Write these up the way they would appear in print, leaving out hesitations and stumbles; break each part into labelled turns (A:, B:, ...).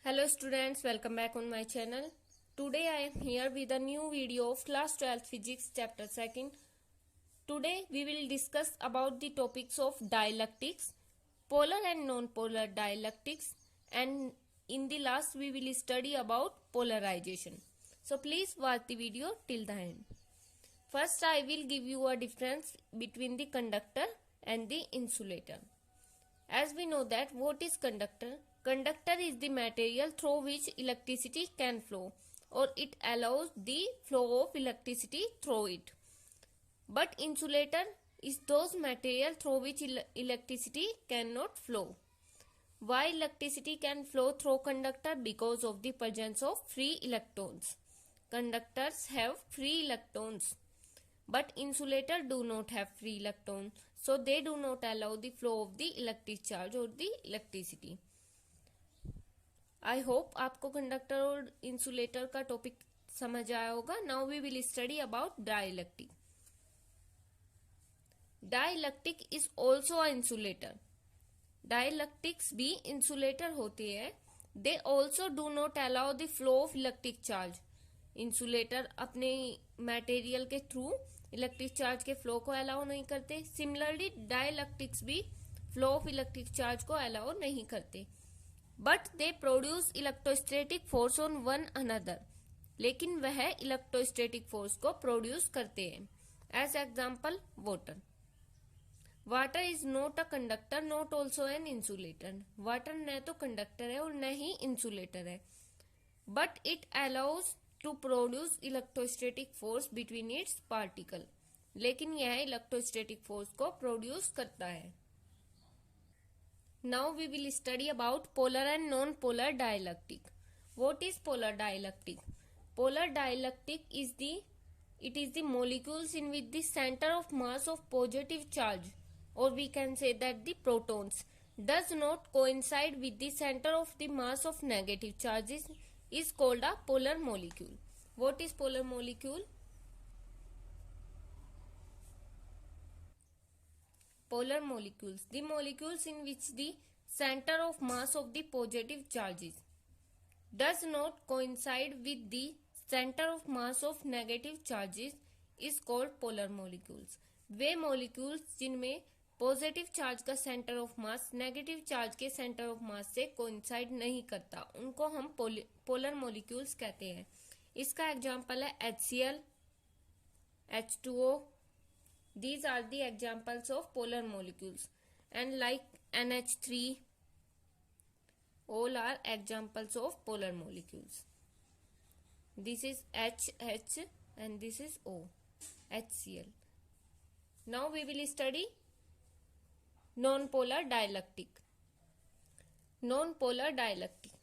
A: Hello students, welcome back on my channel. Today I am here with a new video of class 12 physics chapter 2nd. Today we will discuss about the topics of dielectrics, polar and non-polar dielectrics, and in the last we will study about polarization. So please watch the video till the end. First I will give you a difference between the conductor and the insulator. As we know that what is conductor? Conductor is the material through which electricity can flow, or it allows the flow of electricity through it. But insulator is those material through which electricity cannot flow. Why electricity can flow through conductor? Because of the presence of free electrons. Conductors have free electrons, but insulator do not have free electrons, so they do not allow the flow of the electric charge or the electricity. I hope आपको conductor और insulator का topic समझ आया होगा. Now we will study about dielectric. Dielectric is also a insulator. Dielectrics भी insulator होती है. They also do not allow the flow of electric charge. Insulator अपने मटेरियल के थ्रू इलेक्ट्रिक चार्ज के फ्लो को अलाउ नहीं करते. सिमिलरली डाइलेक्ट्रिक्स भी फ्लो ऑफ इलेक्ट्रिक चार्ज को अलाउ नहीं करते. But they produce electrostatic force on one another. लेकिन वह इलेक्ट्रोस्टैटिक फोर्स को प्रोड्यूस करते हैं. As example water. Water is not a conductor, not also an insulator. Water न तो कंडक्टर है और न ही इंसुलेटर है, but it allows to produce electrostatic force between its particle. लेकिन यह इलेक्ट्रोस्टैटिक फोर्स को प्रोड्यूस करता है. Now we will study about polar and non-polar dielectric. What is polar dielectric? Polar dielectric is the molecules in which the center of mass of positive charge, or we can say that the protons, does not coincide with the center of the mass of negative charges is called a polar molecule. What is polar molecule? Polar molecules, the molecules in which the center of mass of the positive charges does not coincide with the center of mass of negative charges is called polar molecules. Way molecules जिनमें positive charge का centre of mass negative charge के centre of mass से coincide नहीं करता, उनको हम polar molecules कहते हैं. इसका एग्जांपल है HCl, H2O. These are the examples of polar molecules, and like NH3, all are examples of polar molecules. This is HH and this is O, HCl. Now we will study non-polar dielectric. Non-polar dielectric.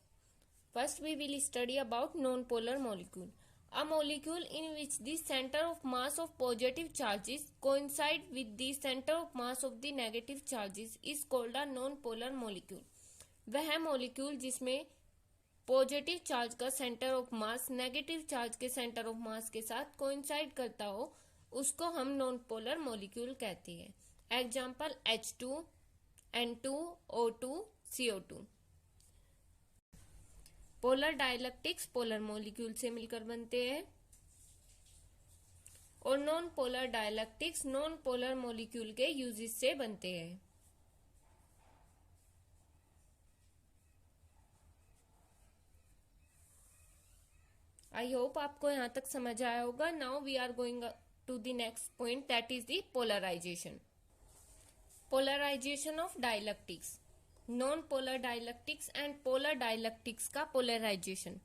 A: First we will study about non-polar molecule. A molecule in which the center of mass of positive charges coincide with the center of mass of the negative charges is called a non-polar molecule. वह molecule जिसमें positive charge का centre of mass negative charge के centre of mass के साथ coincide करता हो, उसको हम नॉन पोलर मोलिक्यूल कहते हैं. Example H2, N2, O2, CO2. Polar dielectrics polar molecule से मिलकर बनते हैं, और non polar dielectrics non polar molecule के यूजेस से बनते हैं. आई होप आपको यहां तक समझ आया होगा. Now we are going to the next point, that is the polarisation. Polarisation of dielectrics. Non polar dielectrics and polar dielectrics का polarisation.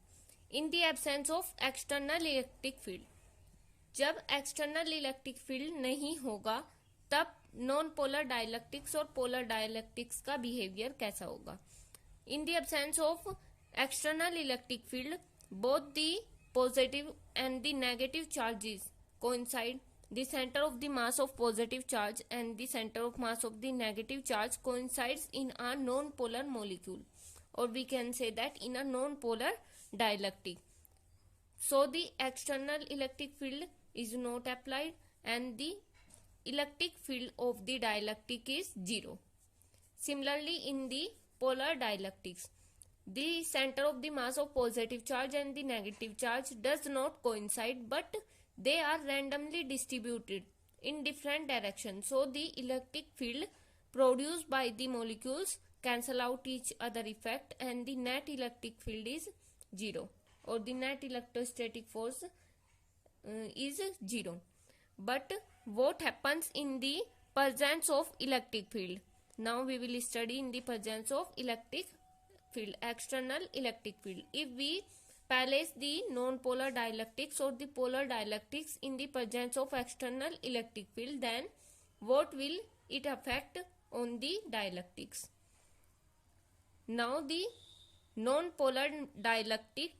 A: In the absence of external electric field. जब एक्सटर्नल इलेक्ट्रिक फील्ड नहीं होगा तब non polar dielectrics और polar dielectrics का behaviour कैसा होगा. In the absence of external electric field both the positive and the negative charges coincide. The center of the mass of positive charge and the center of mass of the negative charge coincides in a non-polar molecule, or we can say that in a non-polar dielectric. So the external electric field is not applied and the electric field of the dielectric is zero. Similarly in the polar dielectrics, The center of the mass of positive charge and the negative charge does not coincide, but they are randomly distributed in different directions. So the electric field produced by the molecules cancel out each other effect, and the net electric field is zero, or the net electrostatic force is zero. But what happens in the presence of electric field? Now we will study in the presence of electric field, external electric field. If we place the non-polar dielectrics or the polar dielectrics in the presence of external electric field, then what will it affect on the dielectrics? Now the non-polar dielectric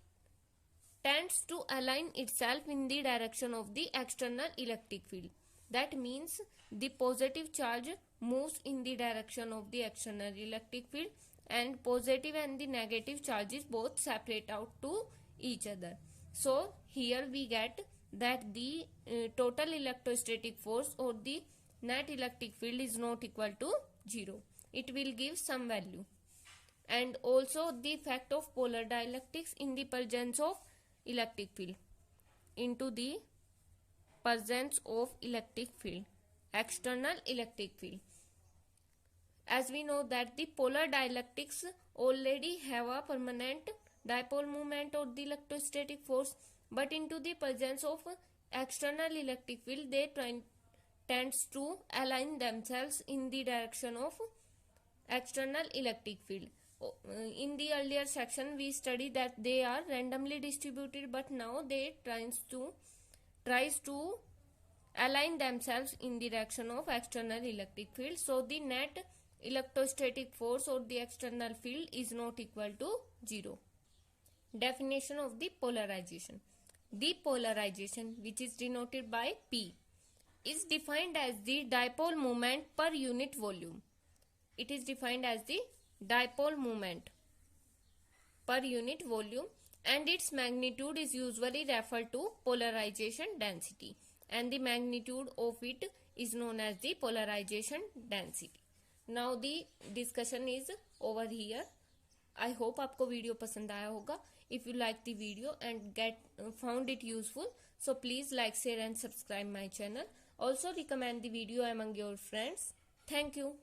A: tends to align itself in the direction of the external electric field. That means the positive charge moves in the direction of the external electric field, and positive and the negative charges both separate out to each other. So here we get that the total electrostatic force or the net electric field is not equal to 0. It will give some value. And also the effect of polar dielectrics in the presence of electric field, into the presence of electric field, external electric field. As we know that the polar dielectrics already have a permanent dipole moment or the electrostatic force, but into the presence of external electric field they tends to align themselves in the direction of external electric field. In the earlier section we studied that they are randomly distributed, but now they tries to align themselves in the direction of external electric field. So the net electrostatic force or the external field is not equal to 0. Definition of the polarization. The polarization, which is denoted by P, is defined as the dipole moment per unit volume. It is defined as the dipole moment per unit volume, and its magnitude is usually referred to polarization density, and the magnitude of it is known as the polarization density. Now the discussion is over here. I hope आपको video पसंद आया होगा. If you like the video and found it useful, so please like, share and subscribe my channel. Also recommend the video among your friends. Thank you.